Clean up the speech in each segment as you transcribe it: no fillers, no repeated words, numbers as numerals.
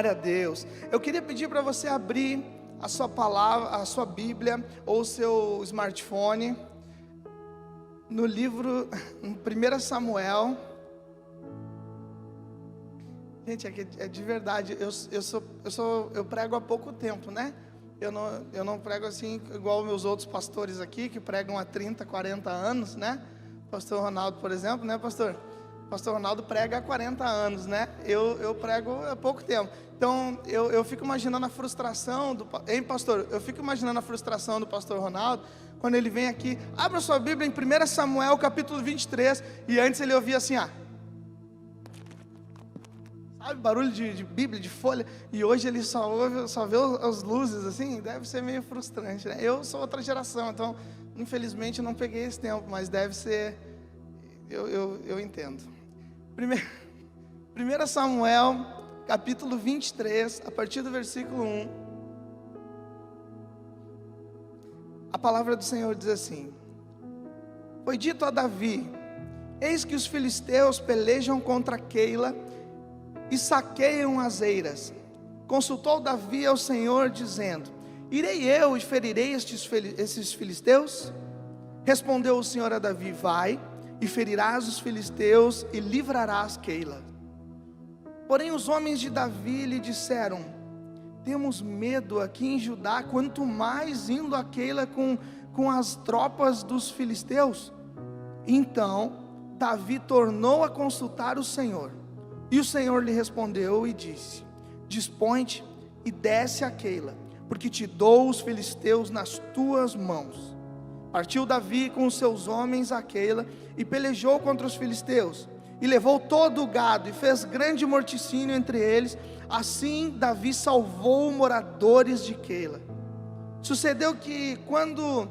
Glória a Deus. Eu queria pedir para você abrir a sua palavra, a sua Bíblia ou o seu smartphone no livro, em 1 Samuel. Gente, é de verdade, eu prego há pouco tempo, né? Eu não prego assim igual meus outros pastores aqui, que pregam há 30, 40 anos, né? Pastor Ronaldo, por exemplo, né, pastor? Pastor Ronaldo prega há 40 anos, né? Eu prego há pouco tempo. Então, eu fico imaginando a frustração Hein, pastor? Eu fico imaginando a frustração do pastor Ronaldo, quando ele vem aqui, abra sua Bíblia em 1 Samuel, capítulo 23, e antes ele ouvia assim, sabe, barulho de Bíblia, de folha, e hoje ele só vê as luzes, assim, deve ser meio frustrante, né? Eu sou outra geração, então, infelizmente, não peguei esse tempo, mas deve ser, eu entendo. 1 Samuel, capítulo 23, a partir do versículo 1, a palavra do Senhor diz assim: Foi dito a Davi: Eis que os filisteus pelejam contra Keila e saqueiam as eiras. Consultou Davi ao Senhor, dizendo: Irei eu e ferirei esses filisteus? Respondeu o Senhor a Davi: Vai e ferirás os filisteus e livrarás Keila. Porém os homens de Davi lhe disseram: Temos medo aqui em Judá, quanto mais indo a Keila com as tropas dos filisteus. Então Davi tornou a consultar o Senhor, e o Senhor lhe respondeu e disse: Dispõe-te e desce a Keila, porque te dou os filisteus nas tuas mãos. Partiu Davi com os seus homens a Keila e pelejou contra os filisteus, e levou todo o gado e fez grande morticínio entre eles. Assim Davi salvou moradores de Keila. Sucedeu que quando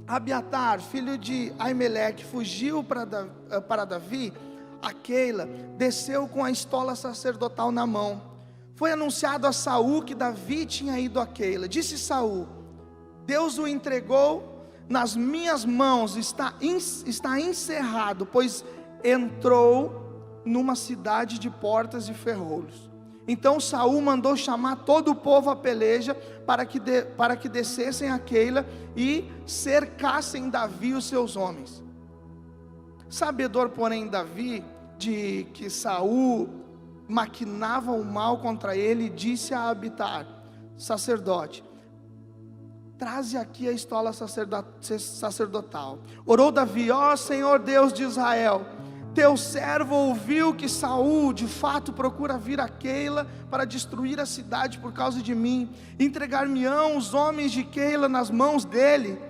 Abiatar, filho de Aimeleque, fugiu para Davi a Keila, desceu com a estola sacerdotal na mão. Foi anunciado a Saul que Davi tinha ido a Keila. Disse Saul: Deus o entregou nas minhas mãos, está encerrado, pois entrou numa cidade de portas e ferrolhos. Então Saul mandou chamar todo o povo à peleja, para que descessem a Keila e cercassem Davi e os seus homens. Sabedor, porém, Davi de que Saul maquinava o mal contra ele, disse a Abiatar, sacerdote: Traze aqui a estola sacerdotal. Orou Davi: Ó Senhor Deus de Israel, teu servo ouviu que Saul de fato procura vir a Keila para destruir a cidade por causa de mim. Entregar-me-ão os homens de Keila nas mãos dele.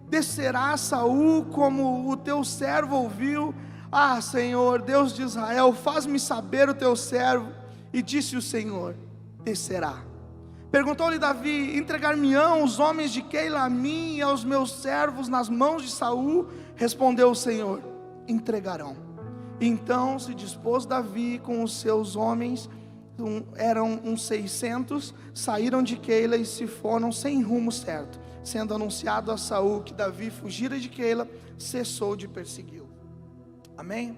Descerá Saul como o teu servo ouviu? Ah, Senhor Deus de Israel, faz-me saber o teu servo. E disse o Senhor: descerá. Perguntou-lhe Davi: entregar-me-ão os homens de Keila a mim e aos meus servos nas mãos de Saul? Respondeu o Senhor: entregarão. Então se dispôs Davi com os seus homens, eram uns 600, saíram de Keila e se foram sem rumo certo. Sendo anunciado a Saul que Davi fugira de Keila, cessou de persegui-lo. Amém?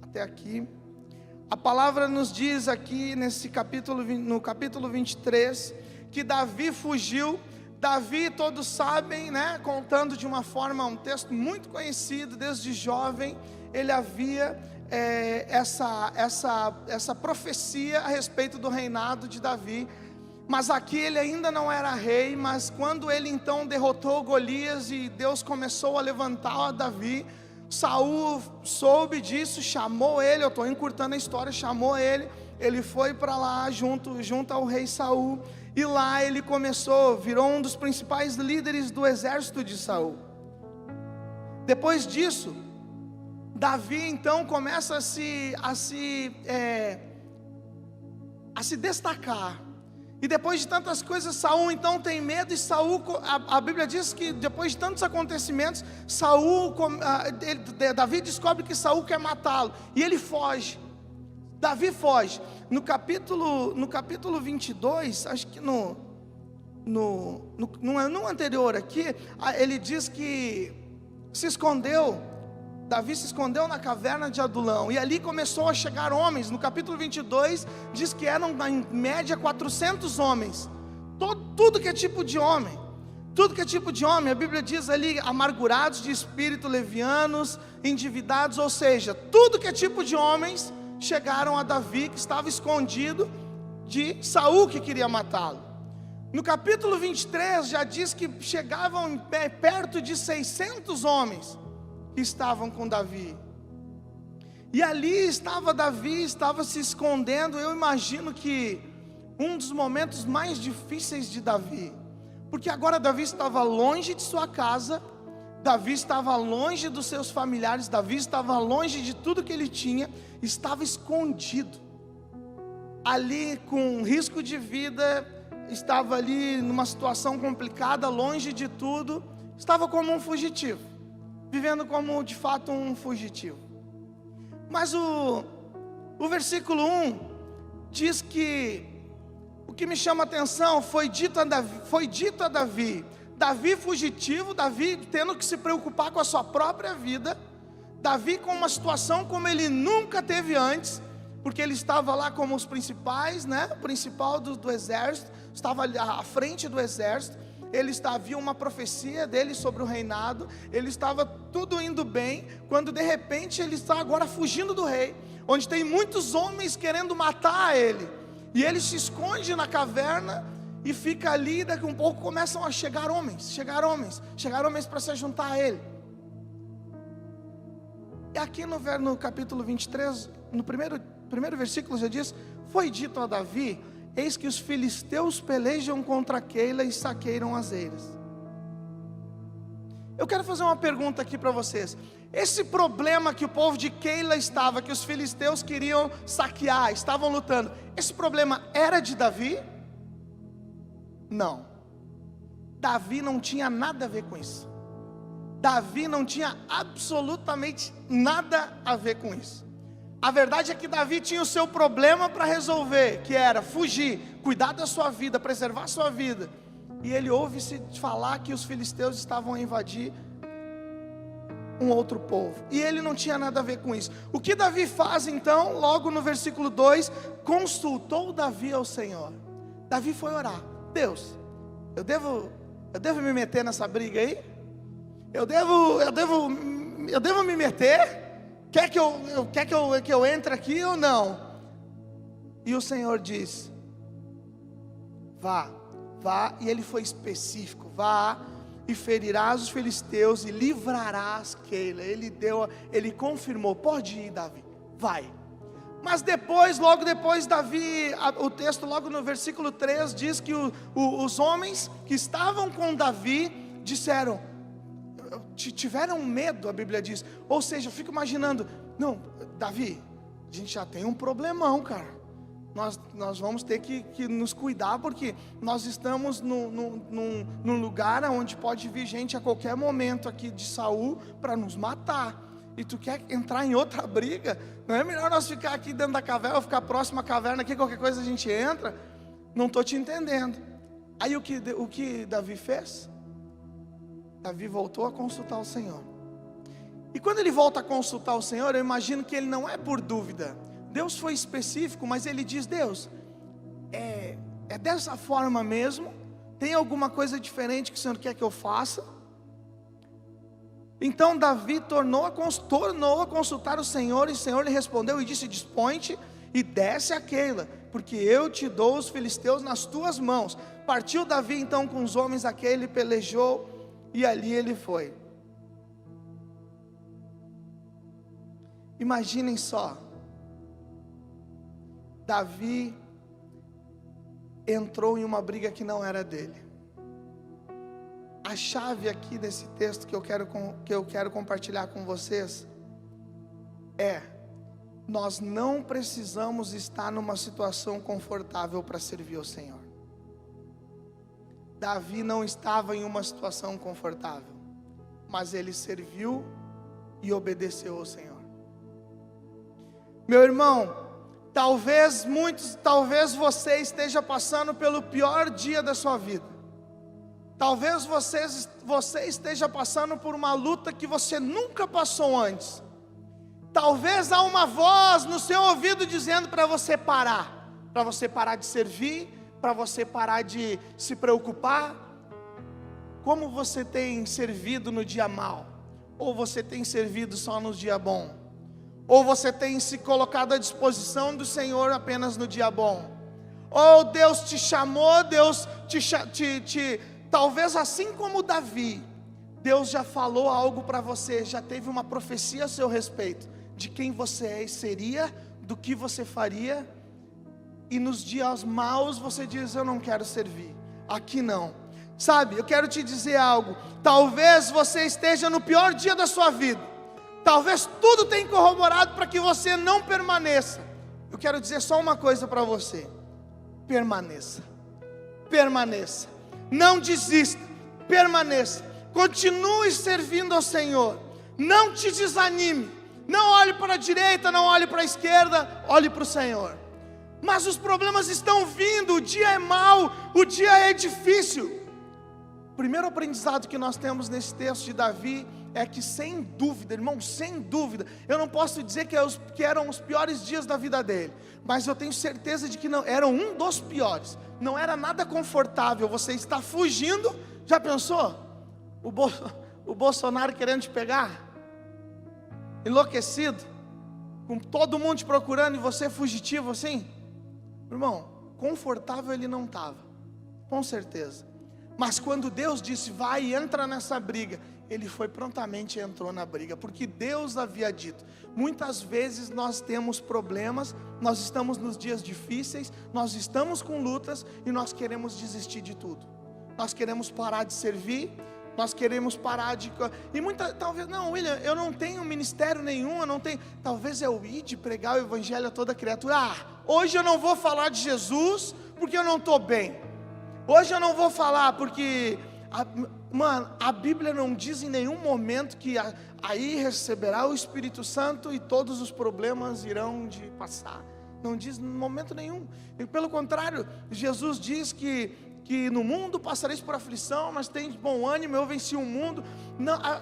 Até aqui. A palavra nos diz aqui nesse capítulo, no capítulo 23, que Davi fugiu. Davi, todos sabem, né? Contando de uma forma, um texto muito conhecido, desde jovem, ele havia essa profecia a respeito do reinado de Davi. Mas aqui ele ainda não era rei, mas quando ele então derrotou Golias e Deus começou a levantar a Davi, Saul soube disso, chamou ele, eu estou encurtando a história, chamou ele, ele foi para lá junto ao rei Saul, e lá ele virou um dos principais líderes do exército de Saul. Depois disso, Davi então começa a se destacar. E depois de tantas coisas, Saul então tem medo, e Saul, a Bíblia diz que depois de tantos acontecimentos, Davi descobre que Saul quer matá-lo, e ele foge. Davi foge. No capítulo 22, acho que no anterior aqui, ele diz que se escondeu. Davi se escondeu na caverna de Adulão, e ali começou a chegar homens. No capítulo 22 diz que eram em média 400 homens, tudo que é tipo de homem, tudo que é tipo de homem. A Bíblia diz ali, amargurados de espírito, levianos, endividados, ou seja, tudo que é tipo de homens chegaram a Davi, que estava escondido de Saul, que queria matá-lo. No capítulo 23 já diz que chegavam perto de 600 homens que estavam com Davi, e ali estava Davi, estava se escondendo. Eu imagino que um dos momentos mais difíceis de Davi, porque agora Davi estava longe de sua casa, Davi estava longe dos seus familiares, Davi estava longe de tudo que ele tinha, estava escondido, ali com risco de vida, estava ali numa situação complicada, longe de tudo, estava como um fugitivo, vivendo como de fato um fugitivo. Mas o versículo 1 diz que o que me chama a atenção foi dito a Davi, Davi fugitivo, Davi tendo que se preocupar com a sua própria vida, Davi com uma situação como ele nunca teve antes, porque ele estava lá como os principais, o principal do exército, estava ali à frente do exército, havia uma profecia dele sobre o reinado, ele estava tudo indo bem, quando de repente ele está agora fugindo do rei, onde tem muitos homens querendo matar ele, e ele se esconde na caverna, e fica ali. Daqui um pouco começam a chegar homens para se juntar a ele. E aqui no capítulo 23, no primeiro versículo já diz: foi dito a Davi, eis que os filisteus pelejam contra Keila e saqueiam as eiras. Eu quero fazer uma pergunta aqui para vocês. Esse problema que o povo de Keila estava, que os filisteus queriam saquear, estavam lutando, esse problema era de Davi? Não, Davi não tinha nada a ver com isso. Davi não tinha absolutamente nada a ver com isso. A verdade é que Davi tinha o seu problema para resolver, que era fugir, cuidar da sua vida, preservar a sua vida. E ele ouve-se falar que os filisteus estavam a invadir um outro povo, e ele não tinha nada a ver com isso. O que Davi faz então? Logo no versículo 2, consultou Davi ao Senhor. Davi foi orar: Deus, eu devo me meter nessa briga aí? Eu devo me meter? Quer que eu entre aqui ou não? E o Senhor diz: vá, e ele foi específico: vá e ferirás os filisteus e livrarás Keila. Ele confirmou: pode ir, Davi, vai. Mas logo depois Davi, o texto logo no versículo 3 diz que os homens que estavam com Davi tiveram medo, a Bíblia diz. Ou seja, eu fico imaginando: não, Davi, a gente já tem um problemão, cara. Nós vamos ter que nos cuidar, porque nós estamos num lugar onde pode vir gente a qualquer momento aqui de Saul para nos matar. E tu quer entrar em outra briga? Não é melhor nós ficar aqui dentro da caverna, ou ficar próximo à caverna aqui, qualquer coisa a gente entra? Não estou te entendendo. Aí o que Davi fez? Davi voltou a consultar o Senhor. E quando ele volta a consultar o Senhor, eu imagino que ele não é por dúvida. Deus foi específico, mas ele diz: Deus, é dessa forma mesmo? Tem alguma coisa diferente que o Senhor quer que eu faça? Então Davi tornou a consultar o Senhor, e o Senhor lhe respondeu e disse: dispõe-te e desce a Keila, porque eu te dou os filisteus nas tuas mãos. Partiu Davi então com os homens a Keila e pelejou, e ali ele foi. Imaginem só, Davi entrou em uma briga que não era dele. A chave aqui desse texto que eu quero compartilhar com vocês é: nós não precisamos estar numa situação confortável para servir ao Senhor. Davi não estava em uma situação confortável, mas ele serviu e obedeceu ao Senhor. Meu irmão, talvez você esteja passando pelo pior dia da sua vida. Talvez você esteja passando por uma luta que você nunca passou antes. Talvez há uma voz no seu ouvido dizendo para você parar de servir, para você parar de se preocupar. Como você tem servido no dia mau? Ou você tem servido só no dia bom? Ou você tem se colocado à disposição do Senhor apenas no dia bom? Ou Deus te chamou, Deus talvez assim como Davi, Deus já falou algo para você, já teve uma profecia a seu respeito, de quem você seria, do que você faria, e nos dias maus você diz: eu não quero servir, aqui não. Sabe, eu quero te dizer algo, talvez você esteja no pior dia da sua vida, talvez tudo tenha corroborado para que você não permaneça. Eu quero dizer só uma coisa para você: permaneça, não desista, permaneça, continue servindo ao Senhor, não te desanime, não olhe para a direita, não olhe para a esquerda, olhe para o Senhor. Mas os problemas estão vindo, o dia é mau, o dia é difícil. O primeiro aprendizado que nós temos nesse texto de Davi é que, sem dúvida, irmão, sem dúvida, eu não posso dizer que eram os piores dias da vida dele, mas eu tenho certeza de que não, eram um dos piores. Não era nada confortável, você está fugindo. Já pensou? O Bolsonaro querendo te pegar, enlouquecido, com todo mundo te procurando e você fugitivo assim. Irmão, confortável ele não estava, com certeza. Mas quando Deus disse: vai e entra nessa briga, ele foi prontamente e entrou na briga, porque Deus havia dito. Muitas vezes nós temos problemas, nós estamos nos dias difíceis, nós estamos com lutas e nós queremos desistir de tudo. Nós queremos parar de servir, nós queremos parar de... E talvez, não, William, eu não tenho ministério nenhum, eu não tenho... Talvez eu ir de pregar o evangelho a toda criatura. Hoje eu não vou falar de Jesus porque eu não estou bem. Hoje eu não vou falar porque... Mano, a Bíblia não diz em nenhum momento que aí receberá o Espírito Santo e todos os problemas irão de passar. Não diz em momento nenhum. E pelo contrário, Jesus diz que no mundo passareis por aflição, mas tem bom ânimo, eu venci o mundo.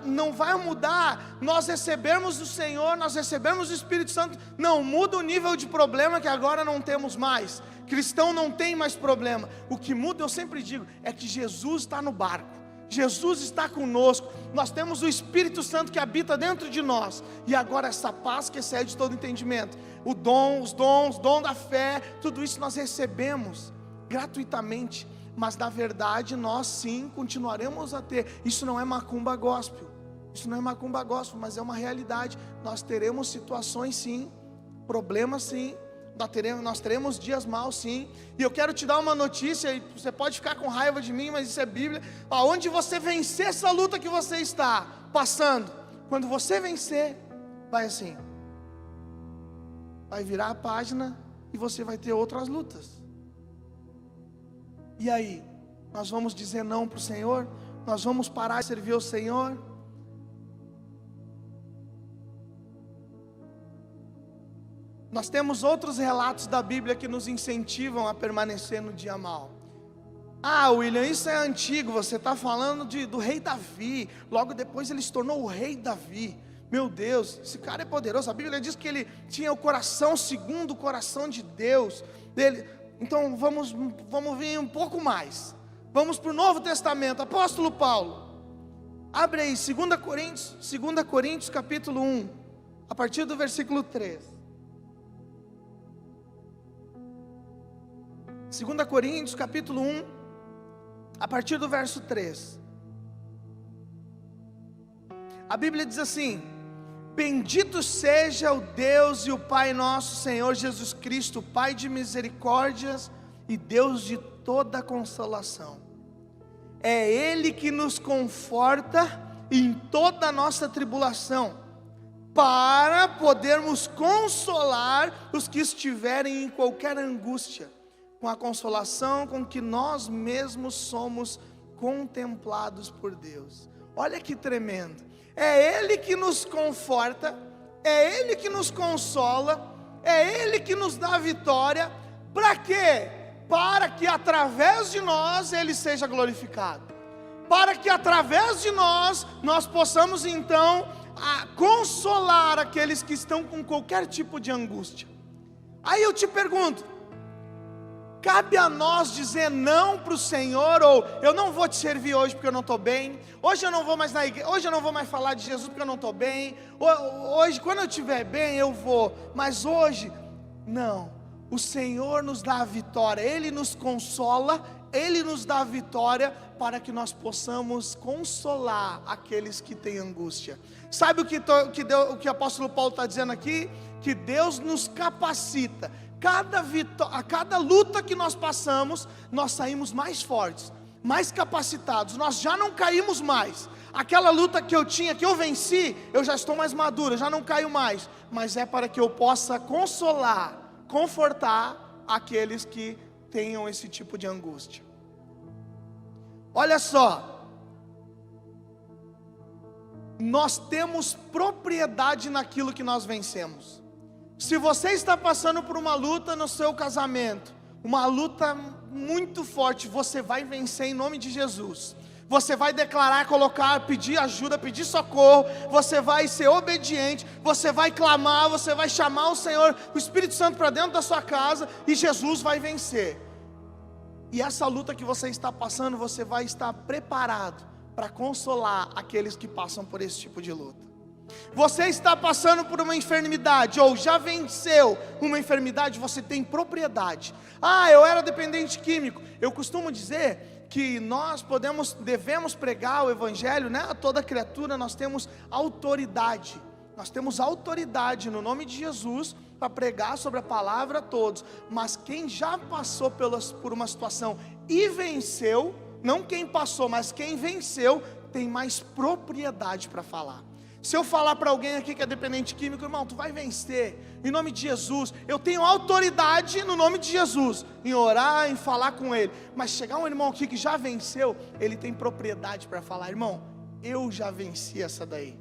Não vai mudar nós recebermos o Senhor, nós recebemos o Espírito Santo, não muda o nível de problema que agora não temos mais. Cristão não tem mais problema. O que muda, eu sempre digo, é que Jesus está no barco, Jesus está conosco, nós temos o Espírito Santo que habita dentro de nós, e agora essa paz que excede todo entendimento, os dom da fé, tudo isso nós recebemos gratuitamente. Mas na verdade nós sim continuaremos a ter. Isso não é macumba gospel, mas é uma realidade. Nós teremos situações sim, problemas sim, nós teremos dias maus sim. E eu quero te dar uma notícia, e você pode ficar com raiva de mim, mas isso é Bíblia. Aonde você vencer essa luta que você está passando, quando você vencer, vai assim, vai virar a página e você vai ter outras lutas. E aí, nós vamos dizer não para o Senhor? Nós vamos parar de servir ao Senhor? Nós temos outros relatos da Bíblia que nos incentivam a permanecer no dia mau. William, isso é antigo, você está falando do rei Davi. Logo depois ele se tornou o rei Davi. Meu Deus, esse cara é poderoso. A Bíblia diz que ele tinha o coração segundo o coração de Deus. Então vamos vir um pouco mais. Vamos para o Novo Testamento. Apóstolo Paulo, abre aí 2 Coríntios capítulo 1, a partir do versículo 3. 2 Coríntios capítulo 1, a partir do verso 3. A Bíblia diz assim: bendito seja o Deus e o Pai nosso Senhor Jesus Cristo, Pai de misericórdias e Deus de toda consolação. É Ele que nos conforta em toda a nossa tribulação, para podermos consolar os que estiverem em qualquer angústia, com a consolação com que nós mesmos somos contemplados por Deus. Olha que tremendo. É Ele que nos conforta, é Ele que nos consola, é Ele que nos dá a vitória. Para quê? Para que através de nós Ele seja glorificado, para que através de nós possamos então a consolar aqueles que estão com qualquer tipo de angústia. Aí eu te pergunto, cabe a nós dizer não para o Senhor, ou eu não vou te servir hoje porque eu não estou bem, hoje eu não vou mais na igreja, hoje eu não vou mais falar de Jesus porque eu não estou bem, hoje quando eu estiver bem eu vou, mas hoje, não. O Senhor nos dá a vitória, Ele nos consola, Ele nos dá a vitória, para que nós possamos consolar aqueles que têm angústia. Sabe o que o apóstolo Paulo está dizendo aqui? Que Deus nos capacita. A cada luta que nós passamos, nós saímos mais fortes, mais capacitados, nós já não caímos mais. Aquela luta que eu tinha, que eu venci, eu já estou mais maduro, já não caio mais. Mas é para que eu possa consolar, confortar aqueles que tenham esse tipo de angústia. Olha só, nós temos propriedade naquilo que nós vencemos. Se você está passando por uma luta no seu casamento, uma luta muito forte, você vai vencer em nome de Jesus. Você vai declarar, colocar, pedir ajuda, pedir socorro, você vai ser obediente, você vai clamar, você vai chamar o Senhor, o Espírito Santo para dentro da sua casa, e Jesus vai vencer. E essa luta que você está passando, você vai estar preparado para consolar aqueles que passam por esse tipo de luta. Você está passando por uma enfermidade, ou já venceu uma enfermidade, você tem propriedade. Eu era dependente químico. Eu costumo dizer que nós devemos pregar o Evangelho, né? A toda criatura nós temos autoridade. Nós temos autoridade no nome de Jesus para pregar sobre a palavra a todos. Mas quem já passou por uma situação e venceu, não quem passou, mas quem venceu, tem mais propriedade para falar. Se eu falar para alguém aqui que é dependente químico, irmão, tu vai vencer, em nome de Jesus, eu tenho autoridade no nome de Jesus, em orar, em falar com ele. Mas chegar um irmão aqui que já venceu, ele tem propriedade para falar, irmão, eu já venci essa daí,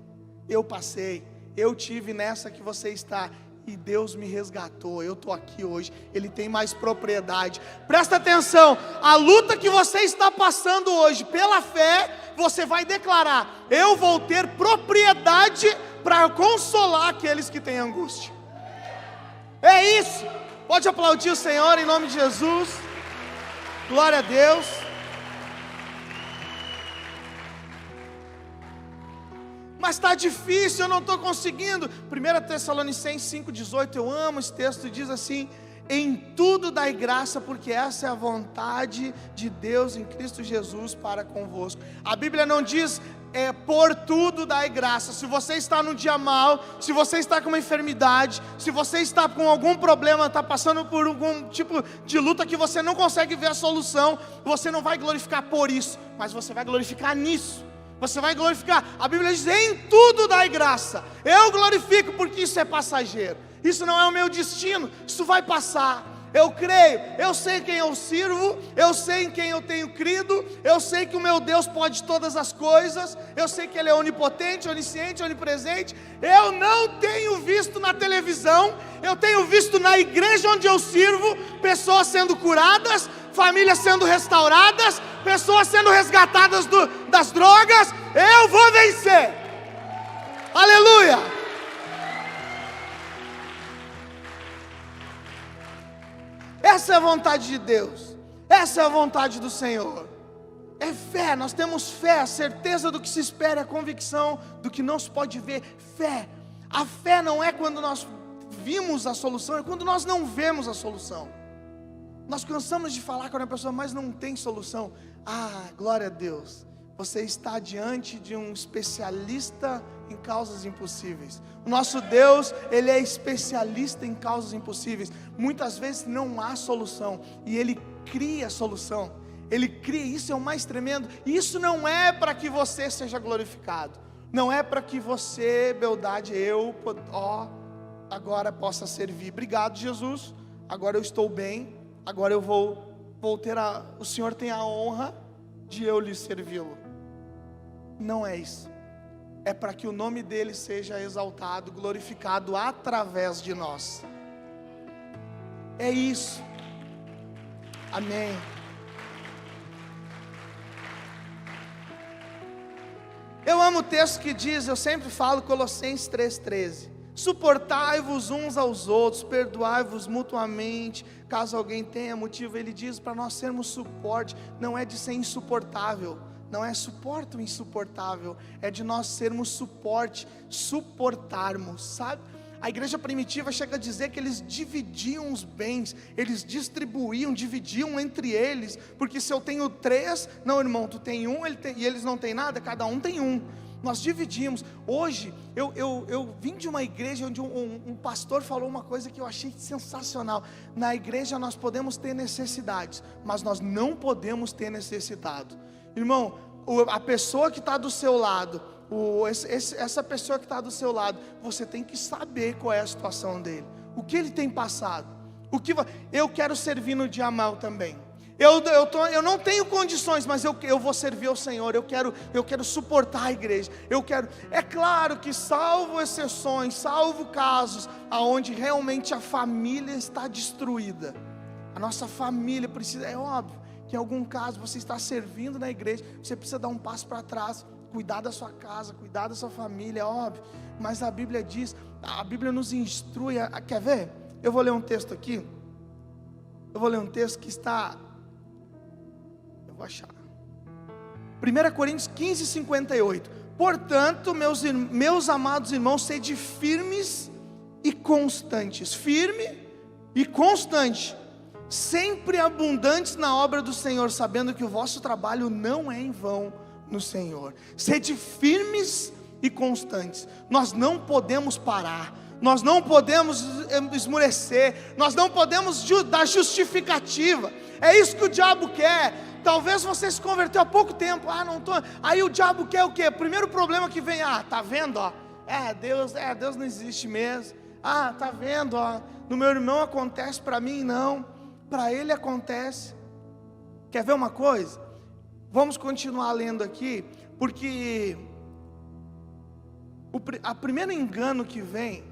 eu passei, eu tive nessa que você está, e Deus me resgatou, eu estou aqui hoje. Ele tem mais propriedade. Presta atenção, a luta que você está passando hoje, pela fé, você vai declarar, eu vou ter propriedade para consolar aqueles que têm angústia. É isso. Pode aplaudir o Senhor em nome de Jesus. Glória a Deus. Mas está difícil, eu não estou conseguindo. 1 Tessalonicenses 5,18, eu amo esse texto, diz assim: em tudo dai graça, porque essa é a vontade de Deus em Cristo Jesus para convosco. A Bíblia não diz, por tudo dai graça. Se você está num dia mal, se você está com uma enfermidade, se você está com algum problema, está passando por algum tipo de luta que você não consegue ver a solução, você não vai glorificar por isso, mas você vai glorificar nisso. Você vai glorificar. A Bíblia diz, em tudo dai graça. Eu glorifico porque isso é passageiro. Isso não é o meu destino, isso vai passar. Eu creio, eu sei quem eu sirvo, eu sei em quem eu tenho crido, eu sei que o meu Deus pode todas as coisas, eu sei que Ele é onipotente, onisciente, onipresente. Eu não tenho visto na televisão, eu tenho visto na igreja onde eu sirvo, pessoas sendo curadas, famílias sendo restauradas, pessoas sendo resgatadas das drogas. Eu vou vencer. Aleluia. Essa é a vontade de Deus, essa é a vontade do Senhor. É fé, nós temos fé, a certeza do que se espera, a convicção do que não se pode ver. Fé, a fé não é quando nós vimos a solução, é quando nós não vemos a solução. Nós cansamos de falar com a pessoa, mas não tem solução. Glória a Deus, você está diante de um especialista em causas impossíveis. O nosso Deus, Ele é especialista em causas impossíveis. Muitas vezes não há solução, e Ele cria a solução. Ele cria, isso é o mais tremendo. E isso não é para que você seja glorificado, não é para que você, beldade, agora possa servir. Obrigado, Jesus, agora eu estou bem, agora eu vou ter o Senhor tem a honra de eu lhe servi-lo. Não é isso. É para que o nome dele seja exaltado, glorificado através de nós. É isso. Amém. Eu amo o texto que diz, eu sempre falo, Colossenses 3,13: suportai-vos uns aos outros, perdoai-vos mutuamente, caso alguém tenha motivo. Ele diz para nós sermos suporte, não é de ser insuportável, não é suporta o insuportável, é de nós sermos suporte, suportarmos, sabe? A igreja primitiva chega a dizer que eles dividiam os bens, eles distribuíam, dividiam entre eles, porque se eu tenho 3, não, irmão, tu tem um, e eles não têm nada, cada um tem um. Nós dividimos. Hoje, eu vim de uma igreja onde um pastor falou uma coisa que eu achei sensacional. Na igreja nós podemos ter necessidades, mas nós não podemos ter necessitado. Irmão, a pessoa que está do seu lado, essa pessoa que está do seu lado, você tem que saber qual é a situação dele, o que ele tem passado. Eu quero servir no dia mal também. Eu não tenho condições, mas eu vou servir ao Senhor. Eu quero suportar a igreja. É claro que salvo exceções, salvo casos aonde realmente a família está destruída. A nossa família precisa, é óbvio que em algum caso você está servindo na igreja, você precisa dar um passo para trás, cuidar da sua casa, cuidar da sua família, é óbvio. Mas a Bíblia diz, a Bíblia nos instrui, quer ver? Eu vou ler um texto aqui. Eu vou ler um texto que está, vou achar, 1 Coríntios 15:58. Portanto, meus amados irmãos, sede firmes e constantes. Firme e constante, sempre abundantes na obra do Senhor, sabendo que o vosso trabalho não é em vão no Senhor. Sede firmes e constantes. Nós não podemos parar, nós não podemos esmorecer, nós não podemos dar justificativa. É isso que o diabo quer. Talvez você se converteu há pouco tempo, não tô. Aí o diabo quer o quê? O primeiro problema que vem, tá vendo, ó? Deus não existe mesmo. Tá vendo, ó? No meu irmão acontece, para mim não. Para ele acontece. Quer ver uma coisa? Vamos continuar lendo aqui, porque o primeiro engano que vem,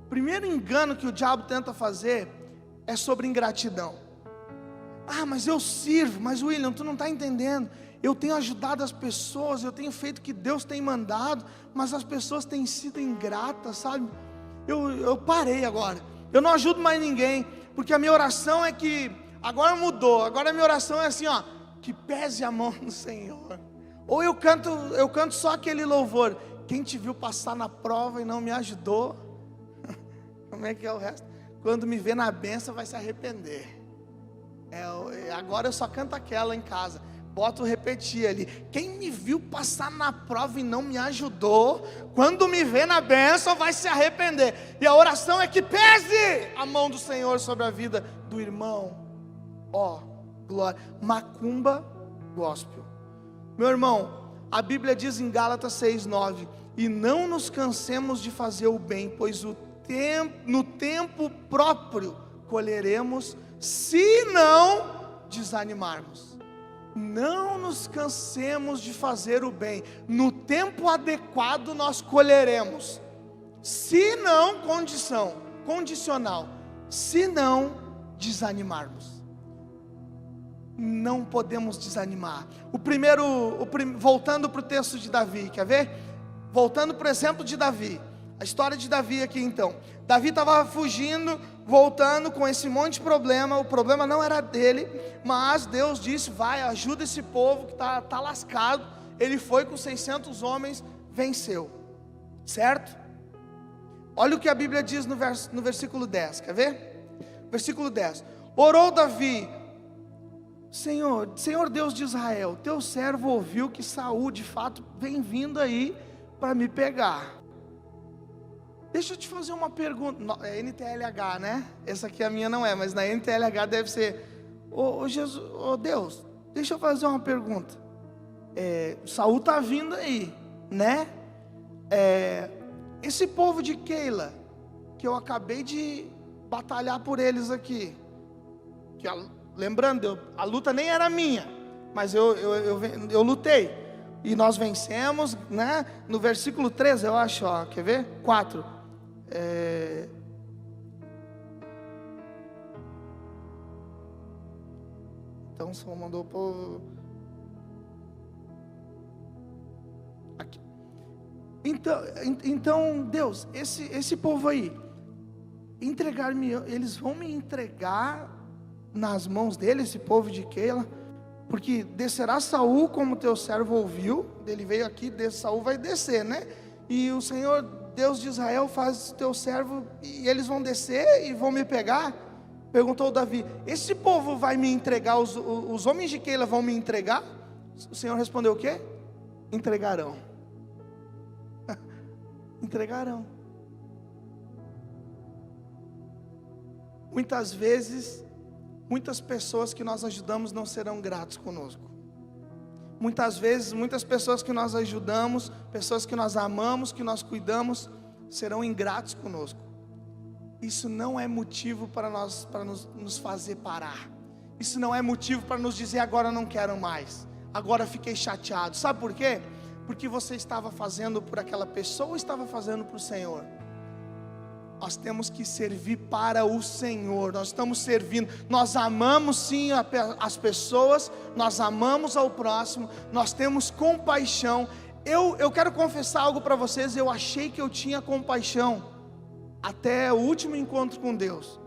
o primeiro engano que o diabo tenta fazer é sobre ingratidão. Mas eu sirvo, mas William, tu não está entendendo, eu tenho ajudado as pessoas, eu tenho feito o que Deus tem mandado, mas as pessoas têm sido ingratas, sabe? Eu parei agora, eu não ajudo mais ninguém, porque a minha oração é que, agora mudou, agora a minha oração é assim, ó, que pese a mão no Senhor. Ou eu canto só aquele louvor, quem te viu passar na prova e não me ajudou, como é que é o resto? Quando me vê na bênção vai se arrepender. Agora eu só canto aquela em casa, boto repetir ali, quem me viu passar na prova e não me ajudou, quando me vê na bênção vai se arrepender. E a oração é que pese a mão do Senhor sobre a vida do irmão. Glória, macumba gospel. Meu irmão, a Bíblia diz em Gálatas 6:9, e não nos cansemos de fazer o bem, pois no tempo próprio colheremos, se não desanimarmos. Não nos cansemos de fazer o bem, no tempo adequado nós colheremos, se não, condicional, se não desanimarmos. Não podemos desanimar. Voltando para o texto de Davi, quer ver? Voltando para o exemplo de Davi, a história de Davi aqui então. Davi estava fugindo, voltando com esse monte de problema. O problema não era dele, mas Deus disse, vai, ajuda esse povo que está lascado. Ele foi com 600 homens, venceu, certo? Olha o que a Bíblia diz no versículo 10, quer ver? Versículo 10, orou Davi, Senhor Deus de Israel, teu servo ouviu que Saul de fato vem vindo aí para me pegar. Deixa eu te fazer uma pergunta. É NTLH, né? Essa aqui a minha não é, mas na NTLH deve ser. Deus, deixa eu fazer uma pergunta. Saul está vindo aí, né? Esse povo de Keila, que eu acabei de batalhar por eles aqui, lembrando, a luta nem era minha, mas eu lutei, e nós vencemos, né? No versículo 13, eu acho, quer ver? 4. Então Saul mandou o povo. Então Deus, esse povo aí, eles vão me entregar nas mãos dele, esse povo de Keila, porque descerá Saul como teu servo ouviu. Ele veio aqui, Saul vai descer, né? E o Senhor, Deus de Israel, faz teu servo, e eles vão descer e vão me pegar. Perguntou Davi: esse povo vai me entregar, os homens de Keila vão me entregar? O Senhor respondeu o quê? Entregarão. Entregarão. Muitas vezes, muitas pessoas que nós ajudamos não serão gratos conosco. Muitas vezes, muitas pessoas que nós ajudamos, pessoas que nós amamos, que nós cuidamos, serão ingratos conosco. Isso não é motivo para nos fazer parar. Isso não é motivo para nos dizer: agora não quero mais, agora fiquei chateado. Sabe por quê? Porque você estava fazendo por aquela pessoa ou estava fazendo para o Senhor? Nós temos que servir para o Senhor. Nós estamos servindo. Nós amamos sim as pessoas, nós amamos ao próximo, nós temos compaixão. Eu quero confessar algo para vocês. Eu achei que eu tinha compaixão até o último encontro com Deus.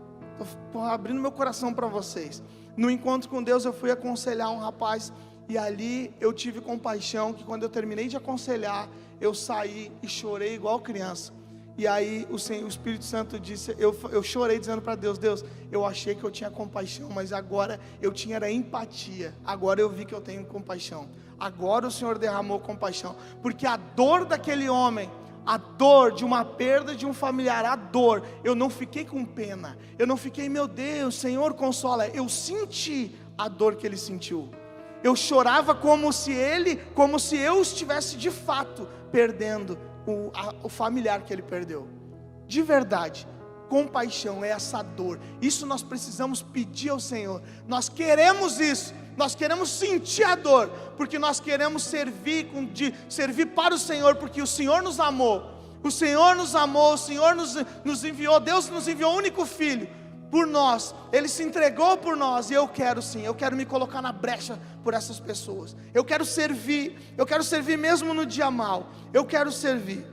Estou abrindo meu coração para vocês. No encontro com Deus, eu fui aconselhar um rapaz, e ali eu tive compaixão, que quando eu terminei de aconselhar, eu saí e chorei igual criança. E aí o Espírito Santo disse, eu chorei dizendo para Deus: Deus, eu achei que eu tinha compaixão, mas agora eu tinha era empatia. Agora eu vi que eu tenho compaixão. Agora o Senhor derramou compaixão, porque a dor daquele homem, a dor de uma perda de um familiar, a dor, eu não fiquei com pena, eu não fiquei, meu Deus, Senhor, consola. Eu senti a dor que ele sentiu. Eu chorava como se eu estivesse de fato perdendo o familiar que ele perdeu. De verdade, compaixão é essa dor. Isso nós precisamos pedir ao Senhor. Nós queremos isso. Nós queremos sentir a dor, porque nós queremos servir para o Senhor, porque o Senhor nos amou. O Senhor nos amou, o Senhor nos enviou. Deus nos enviou o único Filho por nós. Ele se entregou por nós. E eu quero sim, eu quero me colocar na brecha por essas pessoas. Eu quero servir mesmo no dia mal. Eu quero servir.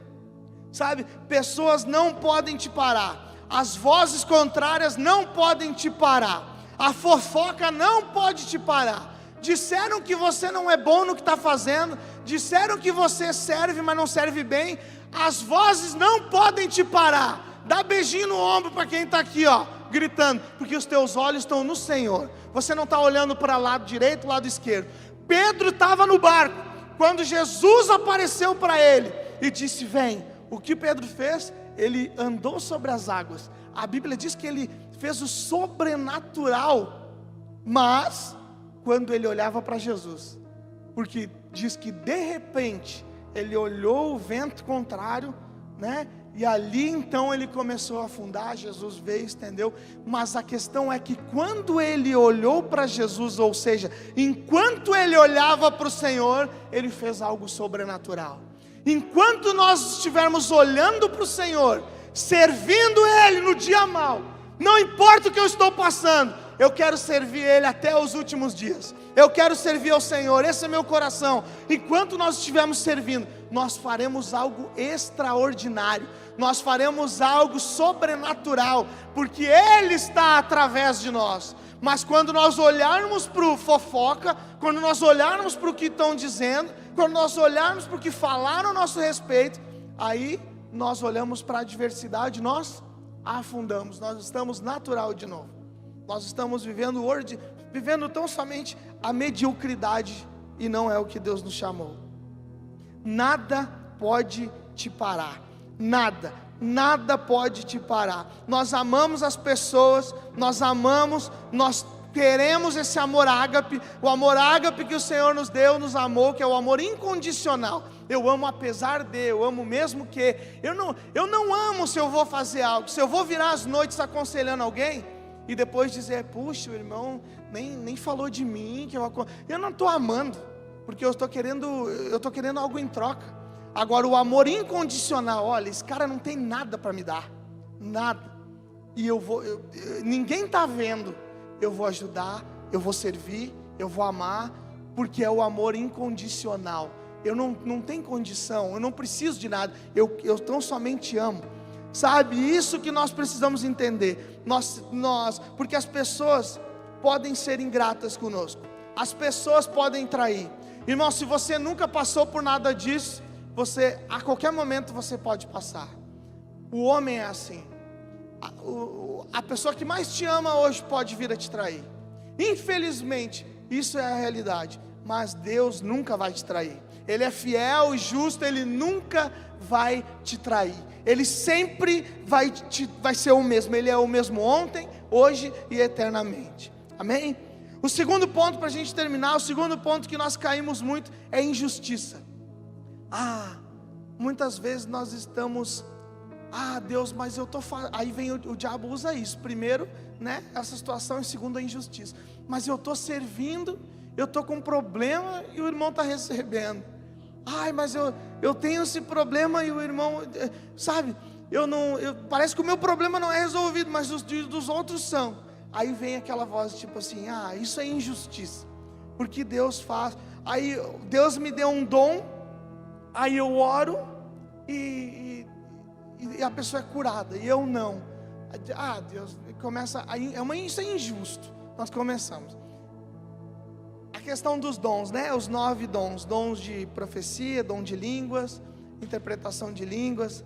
Sabe, pessoas não podem te parar. As vozes contrárias não podem te parar. A fofoca não pode te parar. Disseram que você não é bom no que está fazendo. Disseram que você serve, mas não serve bem. As vozes não podem te parar. Dá beijinho no ombro para quem está aqui, ó, gritando, porque os teus olhos estão no Senhor. Você não está olhando para o lado direito, lado esquerdo. Pedro estava no barco, quando Jesus apareceu para ele e disse: vem. O que Pedro fez? Ele andou sobre as águas. A Bíblia diz que ele fez o sobrenatural, mas quando ele olhava para Jesus, porque diz que de repente ele olhou o vento contrário, né? E ali então ele começou a afundar. Jesus veio, estendeu. Mas a questão é que quando ele olhou para Jesus, ou seja, enquanto ele olhava para o Senhor, ele fez algo sobrenatural. Enquanto nós estivermos olhando para o Senhor, servindo Ele no dia mau, não importa o que eu estou passando, eu quero servir Ele até os últimos dias. Eu quero servir ao Senhor, esse é meu coração. Enquanto nós estivermos servindo, nós faremos algo extraordinário. Nós faremos algo sobrenatural, porque Ele está através de nós. Mas quando nós olharmos para o fofoca, quando nós olharmos para o que estão dizendo, quando nós olharmos para o que falaram a nosso respeito, aí nós olhamos para a adversidade, nós afundamos, nós estamos natural de novo. Nós estamos vivendo tão somente a mediocridade, e não é o que Deus nos chamou. Nada pode te parar, nada pode te parar. Nós amamos as pessoas, nós queremos esse amor ágape, o amor ágape que o Senhor nos deu, nos amou, que é o amor incondicional. Eu amo apesar de, eu amo mesmo que, eu não amo se eu vou fazer algo, se eu vou virar as noites aconselhando alguém, e depois dizer: puxa, o irmão nem falou de mim, que eu não estou amando, porque eu estou querendo algo em troca. Agora o amor incondicional, olha, esse cara não tem nada para me dar, nada, e ninguém está vendo, eu vou ajudar, eu vou servir, eu vou amar, porque é o amor incondicional. eu não tenho condição, eu não preciso de nada, eu tão somente amo. Sabe, isso que nós precisamos entender. Porque as pessoas podem ser ingratas conosco, as pessoas podem trair. Irmão, se você nunca passou por nada disso, a qualquer momento você pode passar. O homem é assim. A pessoa que mais te ama hoje pode vir a te trair. Infelizmente, isso é a realidade. Mas Deus nunca vai te trair. Ele é fiel e justo, Ele nunca vai te trair. Ele sempre vai ser o mesmo. Ele é o mesmo ontem, hoje e eternamente. Amém? O segundo ponto, para a gente terminar, o segundo ponto que nós caímos muito é injustiça. Muitas vezes nós estamos, Deus, mas aí vem o diabo usa isso. Primeiro, né, essa situação, e segundo, a injustiça. Mas eu estou servindo, eu estou com um problema e o irmão está recebendo. Mas eu tenho esse problema e o irmão, sabe, parece que o meu problema não é resolvido, mas os dos outros são. Aí vem aquela voz tipo assim, isso é injustiça, porque Deus faz. Aí Deus me deu um dom, aí eu oro e a pessoa é curada, e eu não. Deus, começa, isso é injusto. Nós começamos. A questão dos dons, né? Os 9 dons: dons de profecia, dom de línguas, interpretação de línguas,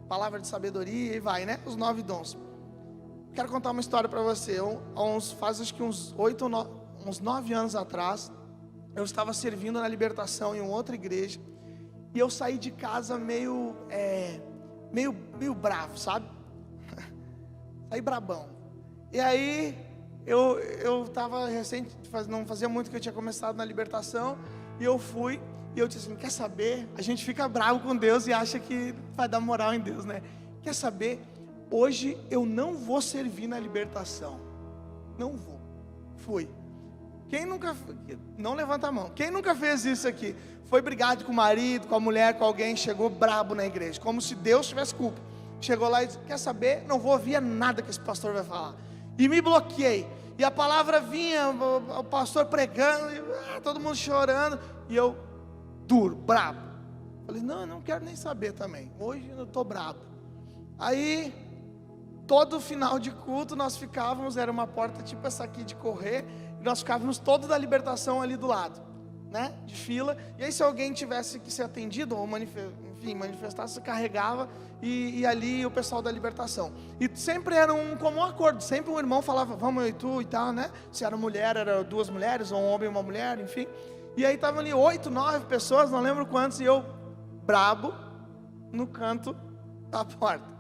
palavra de sabedoria, e vai, né? Os 9 dons. Quero contar uma história para você. Faz acho que uns 9 anos atrás, eu estava servindo na libertação em uma outra igreja, e eu saí de casa meio bravo, sabe? Saí brabão. E aí eu estava recente, não fazia muito que eu tinha começado na libertação, e eu fui, e eu disse assim, quer saber? A gente fica bravo com Deus e acha que vai dar moral em Deus, né? Quer saber? Hoje eu não vou servir na libertação. Não vou. Fui. Quem nunca, não levanta a mão, quem nunca fez isso aqui? Foi brigado com o marido, com a mulher, com alguém, chegou brabo na igreja, como se Deus tivesse culpa. Chegou lá e disse, quer saber? Não vou ouvir nada que esse pastor vai falar. E me bloqueei. E a palavra vinha, o pastor pregando, e, todo mundo chorando, e eu duro, brabo. Falei, não quero nem saber também. Hoje eu estou brabo. Aí, todo final de culto nós ficávamos, era uma porta tipo essa aqui de correr, e nós ficávamos todos da libertação ali do lado, né, de fila. E aí se alguém tivesse que ser atendido, ou manifestasse, carregava, e ali o pessoal da libertação. E sempre era um comum acordo, sempre um irmão falava, vamos eu e tu e tal, né, se era mulher, era 2 mulheres, ou um homem e uma mulher, enfim. E aí estavam ali 8, 9 pessoas, não lembro quantos, e eu, brabo, no canto da porta.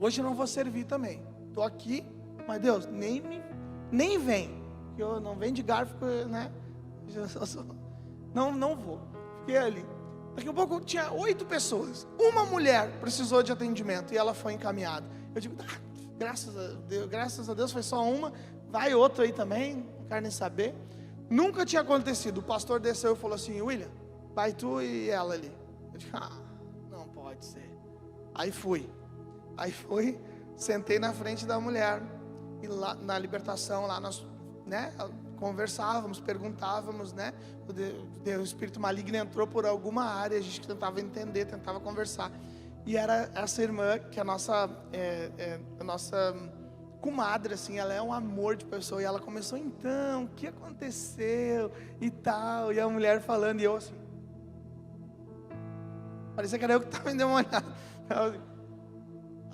Hoje eu não vou servir também. Estou aqui, mas Deus, nem vem. Eu não venho de garfo, né? Não vou. Fiquei ali. Daqui a pouco tinha 8 pessoas. Uma mulher precisou de atendimento e ela foi encaminhada. Eu digo, graças a Deus foi só uma. Vai outra aí também, não quero nem saber. Nunca tinha acontecido. O pastor desceu e falou assim, William, vai tu e ela ali. Eu digo, não pode ser. Aí fui, sentei na frente da mulher, e lá na libertação, lá nós, né, conversávamos, perguntávamos, né, o espírito maligno entrou por alguma área, a gente tentava entender, tentava conversar, e era essa irmã, que é a nossa comadre, assim, ela é um amor de pessoa, e ela começou, então, o que aconteceu, e tal, e a mulher falando, e eu assim, parecia que era eu que estava endemoniado.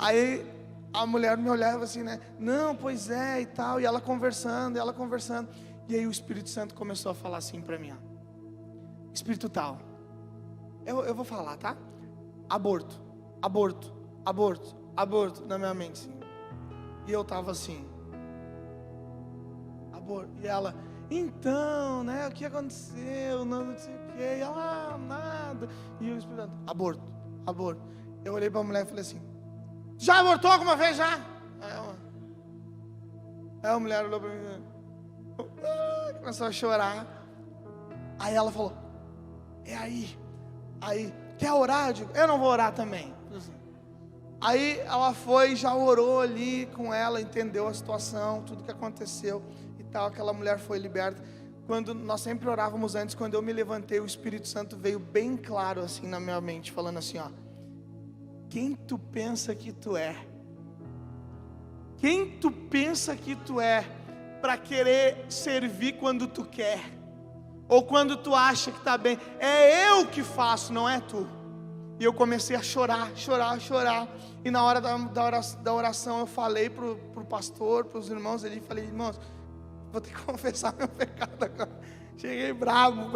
Aí a mulher me olhava assim, né? Não, pois é e tal. E ela conversando. E aí o Espírito Santo começou a falar assim para mim, Espírito tal, eu vou falar, tá? Aborto na minha mente, assim. E eu tava assim, aborto. E ela, então, né? O que aconteceu? Não sei o que. E ela, nada. E o Espírito Santo, aborto. Eu olhei para a mulher e falei assim, já abortou alguma vez já? Aí a mulher olhou para mim, começou a chorar. Aí ela falou, aí, quer orar? Eu digo, eu não vou orar também. Aí ela foi, já orou ali com ela, entendeu a situação, tudo que aconteceu e tal. Aquela mulher foi liberta. quando nós sempre orávamos antes, quando eu me levantei, o Espírito Santo veio bem claro assim na minha mente, falando assim, ó: quem tu pensa que tu é? Quem tu pensa que tu é para querer servir quando tu quer? Ou quando tu acha que está bem? É eu que faço, não é tu. E eu comecei a chorar. E na hora da oração eu falei para o pastor, para os irmãos ali, falei: irmãos, vou ter que confessar meu pecado agora. Cheguei bravo,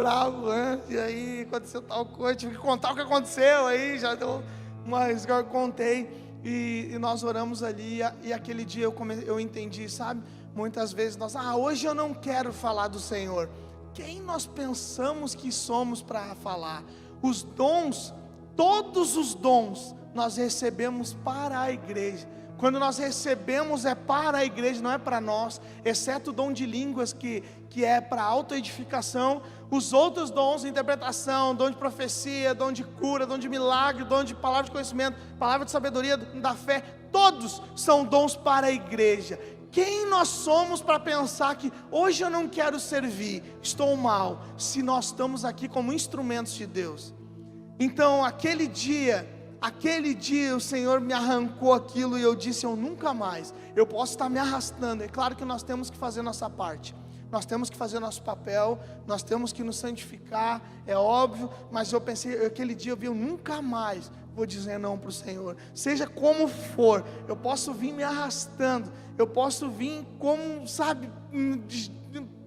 e aí aconteceu tal coisa, tive que contar o que aconteceu, aí já deu, mas eu contei, e nós oramos ali, e aquele dia eu entendi, sabe, muitas vezes nós, hoje eu não quero falar do Senhor. Quem nós pensamos que somos para falar? Os dons, todos os dons, nós recebemos para a igreja. Quando nós recebemos é para a igreja, não é para nós, exceto o dom de línguas que é para autoedificação. Os outros dons, interpretação, dom de profecia, dom de cura, dom de milagre, dom de palavra de conhecimento, palavra de sabedoria, da fé, todos são dons para a igreja. Quem nós somos para pensar que hoje eu não quero servir, estou mal, se nós estamos aqui como instrumentos de Deus? Então aquele dia o Senhor me arrancou aquilo, e eu disse: eu nunca mais, eu posso estar me arrastando. É claro que nós temos que fazer nossa parte, nós temos que fazer nosso papel, nós temos que nos santificar, é óbvio, mas eu pensei, aquele dia eu vi, eu nunca mais vou dizer não para o Senhor, seja como for. Eu posso vir me arrastando, eu posso vir como, sabe,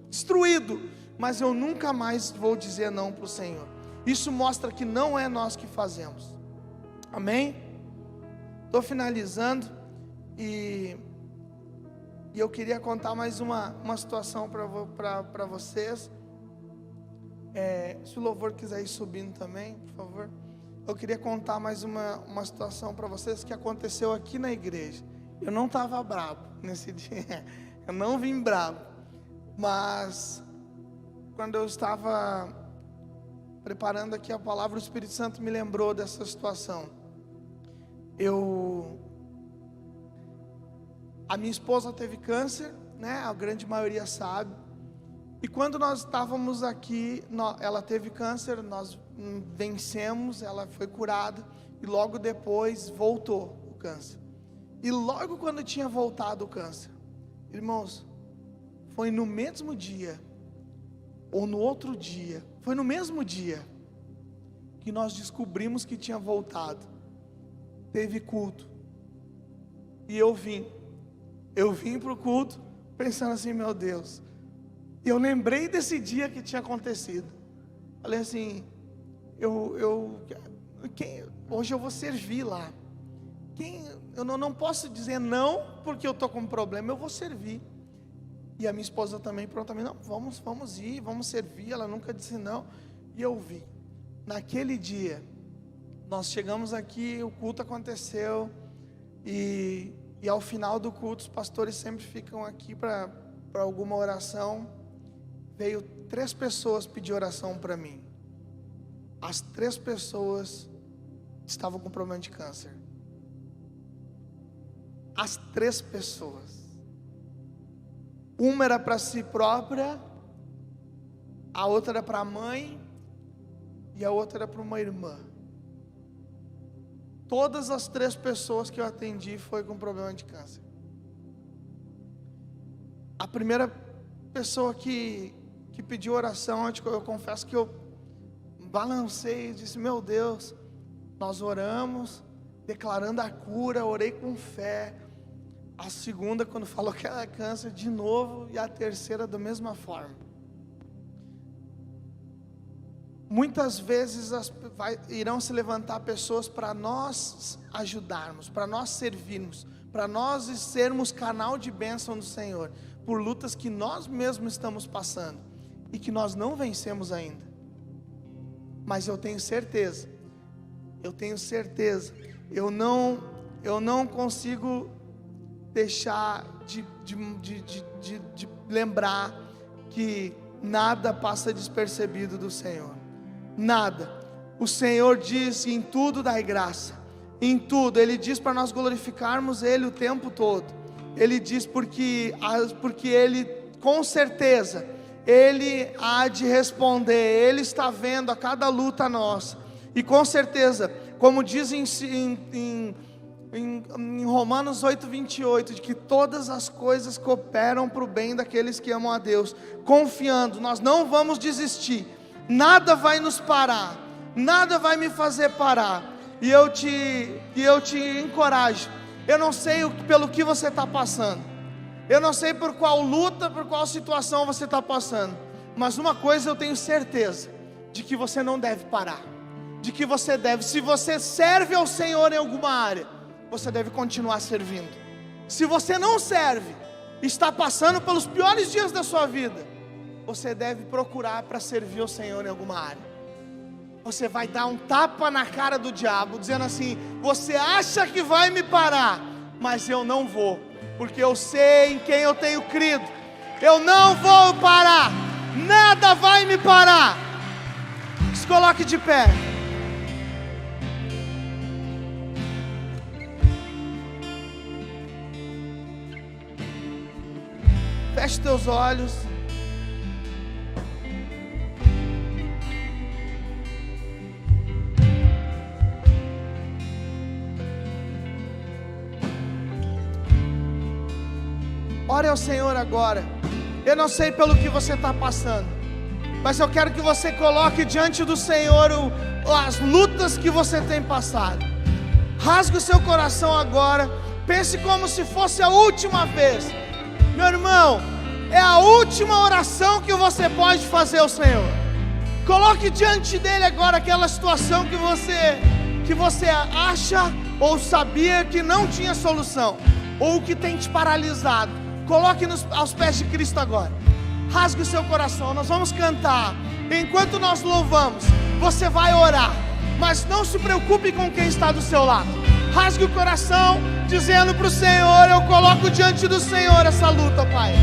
destruído, mas eu nunca mais vou dizer não para o Senhor. Isso mostra que não é nós que fazemos. Amém? Estou finalizando, e eu queria contar mais uma situação para vocês. Se o louvor quiser ir subindo também, por favor. Eu queria contar mais uma situação para vocês que aconteceu aqui na igreja. Eu não estava bravo nesse dia, eu não vim bravo, mas quando eu estava preparando aqui a palavra, o Espírito Santo me lembrou dessa situação. A minha esposa teve câncer, né? A grande maioria sabe. E quando nós estávamos aqui, ela teve câncer, nós vencemos, ela foi curada, e logo depois voltou o câncer. E logo quando tinha voltado o câncer, irmãos, foi no mesmo dia, ou no outro dia, foi no mesmo dia, que nós descobrimos que tinha voltado. Teve culto, e eu vim para o culto, pensando assim: meu Deus. E eu lembrei desse dia que tinha acontecido. Falei assim: hoje eu vou servir lá. Eu não posso dizer não, porque eu estou com um problema, eu vou servir. E a minha esposa também prontamente: não, vamos ir, vamos servir. Ela nunca disse não. E eu vi. Naquele dia, nós chegamos aqui, o culto aconteceu, e ao final do culto, os pastores sempre ficam aqui para alguma oração. Veio 3 pessoas pedir oração para mim. As 3 pessoas estavam com problema de câncer. As 3 pessoas. Uma era para si própria, a outra era para a mãe, e a outra era para uma irmã. Todas as 3 pessoas que eu atendi foi com problema de câncer. A primeira pessoa que pediu oração, eu confesso que eu balancei e disse: meu Deus, nós oramos, declarando a cura, orei com fé. A segunda, quando falou que era câncer, de novo, e a terceira da mesma forma. Muitas vezes irão se levantar pessoas para nós ajudarmos, para nós servirmos, para nós sermos canal de bênção do Senhor, por lutas que nós mesmos estamos passando e que nós não vencemos ainda. Mas eu tenho certeza, eu não consigo deixar de lembrar que nada passa despercebido do Senhor. Nada. O Senhor diz: em tudo dai graça. Em tudo. Ele diz para nós glorificarmos Ele o tempo todo. Ele diz porque Ele, com certeza, Ele há de responder. Ele está vendo a cada luta nossa. E com certeza, como diz em Romanos 8:28, de que todas as coisas cooperam para o bem daqueles que amam a Deus. Confiando, nós não vamos desistir. Nada vai nos parar. Nada vai me fazer parar. E eu te encorajo. Eu não sei pelo que você está passando. Eu não sei por qual luta, por qual situação você está passando. Mas uma coisa eu tenho certeza: de que você não deve parar. De que você deve, se você serve ao Senhor em alguma área, você deve continuar servindo. Se você não serve, está passando pelos piores dias da sua vida, você deve procurar para servir ao Senhor em alguma área. Você vai dar um tapa na cara do diabo, dizendo assim: você acha que vai me parar, mas eu não vou, porque eu sei em quem eu tenho crido. Eu não vou parar, nada vai me parar. Se coloque de pé. Feche teus olhos. Ore ao Senhor agora. Eu não sei pelo que você está passando, mas eu quero que você coloque diante do Senhor as lutas que você tem passado. Rasgue o seu coração agora. Pense como se fosse a última vez. Meu irmão, é a última oração que você pode fazer ao Senhor. Coloque diante dele agora aquela situação que você acha ou sabia que não tinha solução, ou que tem te paralisado. Coloque aos pés de Cristo agora. Rasgue o seu coração. Nós vamos cantar. Enquanto nós louvamos, você vai orar, mas não se preocupe com quem está do seu lado. Rasgue o coração, dizendo para o Senhor: eu coloco diante do Senhor essa luta, Pai.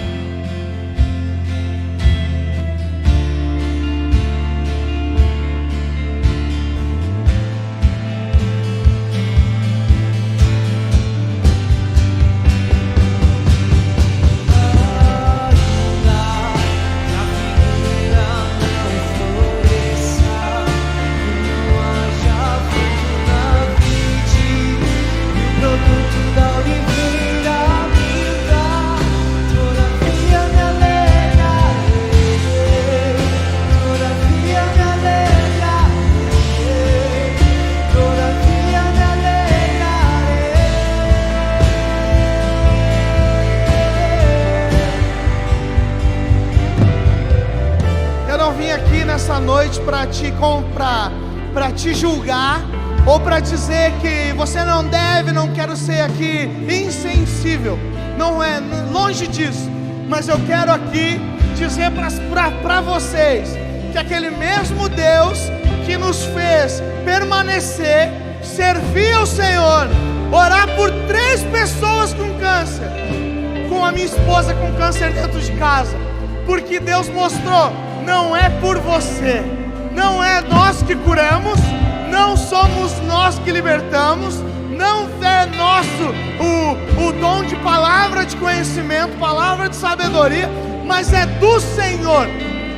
Essa noite para te julgar, ou para dizer que você não deve. Não quero ser aqui insensível, não é, longe disso. Mas eu quero aqui dizer para vocês que aquele mesmo Deus que nos fez permanecer, servir ao Senhor, orar por 3 pessoas com câncer, com a minha esposa com câncer dentro de casa, porque Deus mostrou: não é por você, não é nós que curamos, não somos nós que libertamos, não é nosso o dom de palavra de conhecimento, palavra de sabedoria, mas é do Senhor.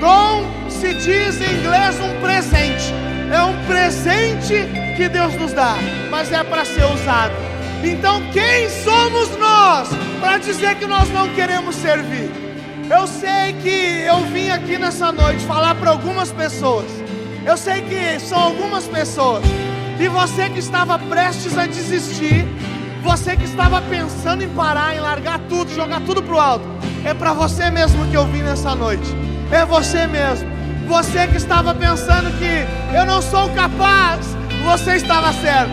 Dom se diz em inglês um presente, é um presente que Deus nos dá, mas é para ser usado. Então quem somos nós para dizer que nós não queremos servir? Eu sei que eu vim aqui nessa noite falar para algumas pessoas. Eu sei que são algumas pessoas. E você que estava prestes a desistir, você que estava pensando em parar, em largar tudo, jogar tudo pro alto, é para você mesmo que eu vim nessa noite. É você mesmo. Você que estava pensando que eu não sou capaz, você estava certo.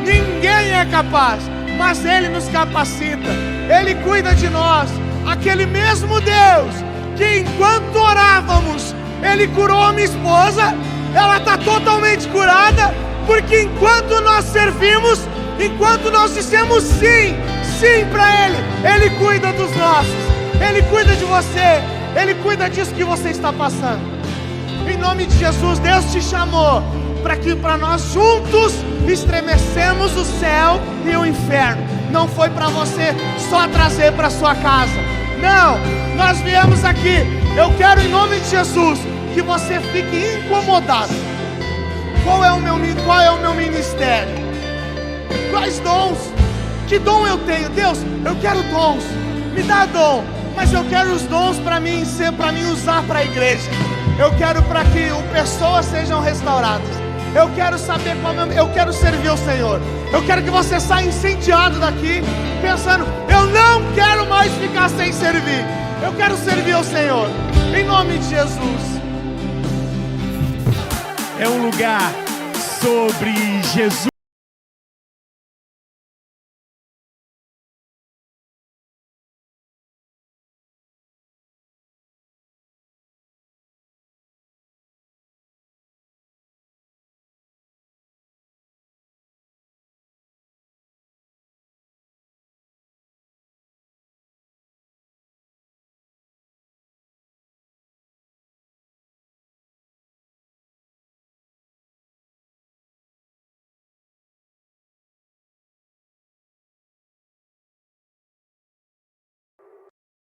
Ninguém é capaz, mas Ele nos capacita. Ele cuida de nós. Aquele mesmo Deus que enquanto orávamos, Ele curou a minha esposa, ela está totalmente curada, porque enquanto nós servimos, enquanto nós dissemos sim para Ele, Ele cuida dos nossos, Ele cuida de você, Ele cuida disso que você está passando. Em nome de Jesus, Deus te chamou para nós juntos estremecemos o céu e o inferno. Não foi para você só trazer para sua casa. Não, nós viemos aqui Eu quero, em nome de Jesus, que você fique incomodado. Qual é o meu ministério? Quais dons? Que dom eu tenho? Deus, eu quero dons. Me dá dom. Mas eu quero os dons para mim usar para a igreja. Eu quero para que pessoas sejam restauradas. Eu quero saber eu quero servir ao Senhor. Eu quero que você saia incendiado daqui, pensando: eu não quero mais ficar sem servir. Eu quero servir ao Senhor, em nome de Jesus. É um lugar sobre Jesus.